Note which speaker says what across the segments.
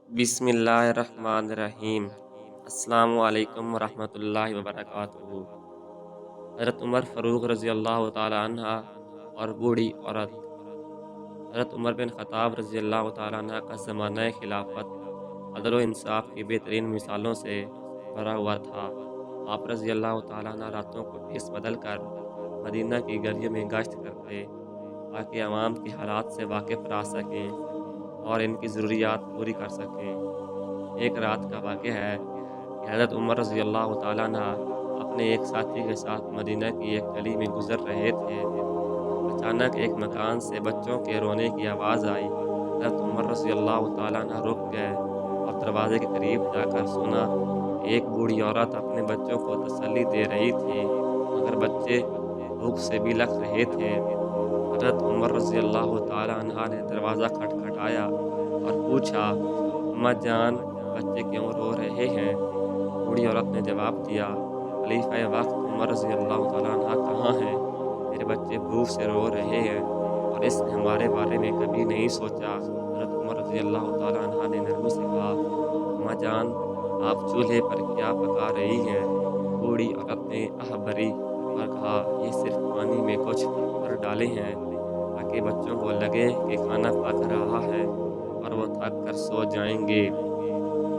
Speaker 1: बिस्मिल्लाहिर्रहमानिर्रहीम। अस्सलामु अलैकुम वरहमतुल्लाहि वबरकातुहू। हज़रत उमर फ़ारूक रज़ी अल्लाह ताला अन्हा और बूढ़ी औरत। हज़रत उमर बिन ख़त्ताब रज़ी अल्लाह ताला अन्हा का ज़माना खिलाफत अदल व इंसाफ की बेहतरीन मिसालों से भरा हुआ था। आप रज़ी अल्लाह ताला अन्हा रातों को भेस बदल कर मदीना की गलियों में गश्त करते ताकि अवाम के हालात से वाकिफ़ रह सकें और इनकी ज़रूरियात पूरी कर सकें। एक रात का वाक़या है कि हज़रत उमर रज़ी अल्लाह ताला अन्हा अपने एक साथी के साथ मदीना की एक गली में गुज़र रहे थे। अचानक एक मकान से बच्चों के रोने की आवाज़ आई। हज़रत उमर रज़ी अल्लाह ताला अन्हा रुक गए और दरवाज़े के करीब जाकर सुना कि एक बूढ़ी औरत अपने बच्चों को तसल्ली दे रही थी, मगर बच्चे भूख से बिलख रहे थे। हज़रत उमर रज़ी अल्लाह ताला अन्हा ने दरवाज़ा खटखटाया और पूछा, अम्मा जान, बच्चे क्यों रो रहे हैं? बूढ़ी औरत ने जवाब दिया, खलीफ़ा वक़्त उमर रज़ी अल्लाह तआला अन्हा कहाँ हैं? मेरे बच्चे भूख से रो रहे हैं और इसने हमारे बारे में कभी नहीं सोचा। हज़रत उमर रज़ी अल्लाह तआला अन्हा ने नरमी से कहा, अम्मा जान, आप चूल्हे पर क्या पका रही हैं? बूढ़ी औरत ने आह भरी और कहा, ये सिर्फ़ पानी में कुछ पत्थर डाले हैं ताकि बच्चों को लगे कि खाना पक रहा है और वो थक कर सो जाएँगे।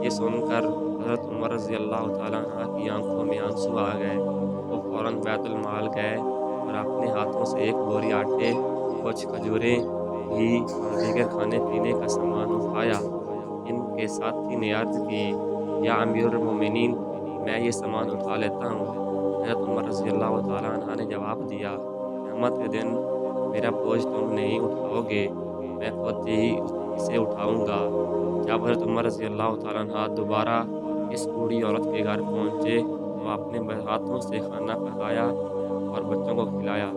Speaker 1: ये सुनकर हज़रत उमर रज़ी अल्लाह ताला अन्हा की आँखों में आँसू आ गए। वो फ़ौरन बैतुल माल गए और अपने हाथों से एक बोरी आटे, कुछ खजूरें, घी और दीगर खाने-पीने का सामान उठाया। इनके साथी ने अर्ज़ की, या अमीरुल मोमिनीन, मैं ये सामान उठा लेता हूँ। हज़रत उमर रज़ी अल्लाह ताला अन्हा ने जवाब दिया, क़यामत के दिन मेरा बोझ तुम नहीं उठाओगे, मैं खुद ही इसे उठाऊँगा। जब हज़रत उमर रज़ी अल्लाह तआला अन्हा दोबारा इस बूढ़ी औरत के घर पहुँचे, तो आपने हाथों से खाना पकाया और बच्चों को खिलाया।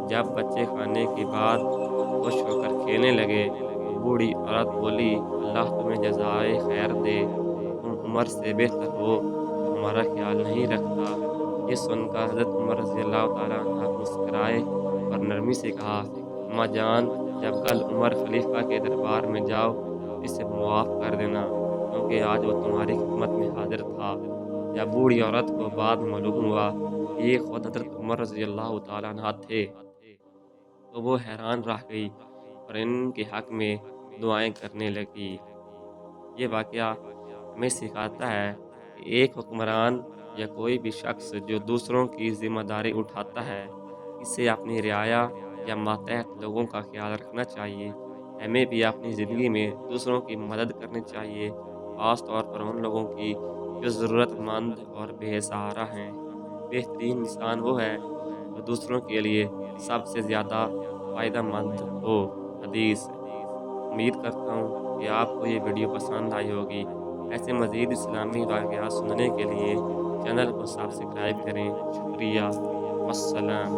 Speaker 1: जब बच्चे खाने के बाद खुश होकर खेलने लगे, तो बूढ़ी औरत बोली, अल्लाह तुम्हें जज़ाए खैर दे, तुम उमर से बेहतर हो, जो हमारा ख़्याल नहीं रखता। ये सुनकर हज़रत उमर रज़ी अल्लाह तआला अन्हा मुस्कुराए और नरमी से कहा, अम्मा जान, जब कल उमर खलीफ़ा के दरबार में जाओ, तो इसे मुआफ़ कर देना, क्योंकि आज वो तुम्हारी खिदमत में हाज़िर था। जब बूढ़ी औरत को बाद में मालूम हुआ कि ये खुद हज़रत उमर रज़ी अल्लाह तआला अन्हा थे, तो वो हैरान रह गई और इनके हक़ में दुआएँ करने लगी। ये वाक़या हमें सिखाता है कि एक हुक्मरान या कोई भी शख़्स जो दूसरों की ज़िम्मेदारी उठाता है, इसे अपनी रियाया या मातहत लोगों का ख़्याल रखना चाहिए। हमें भी अपनी ज़िंदगी में दूसरों की मदद करनी चाहिए, ख़ास तौर पर उन लोगों की जो ज़रूरतमंद और बेसहारा हैं। बेहतरीन इंसान वो है जो दूसरों के लिए सबसे ज़्यादा फ़ायदेमंद हो। हदीस। उम्मीद करता हूँ कि आपको ये वीडियो पसंद आई होगी। ऐसे मज़ीद इस्लामी वाक़यात सुनने के लिए चैनल को सब्सक्राइब करें। शुक्रिया। वस्सलाम।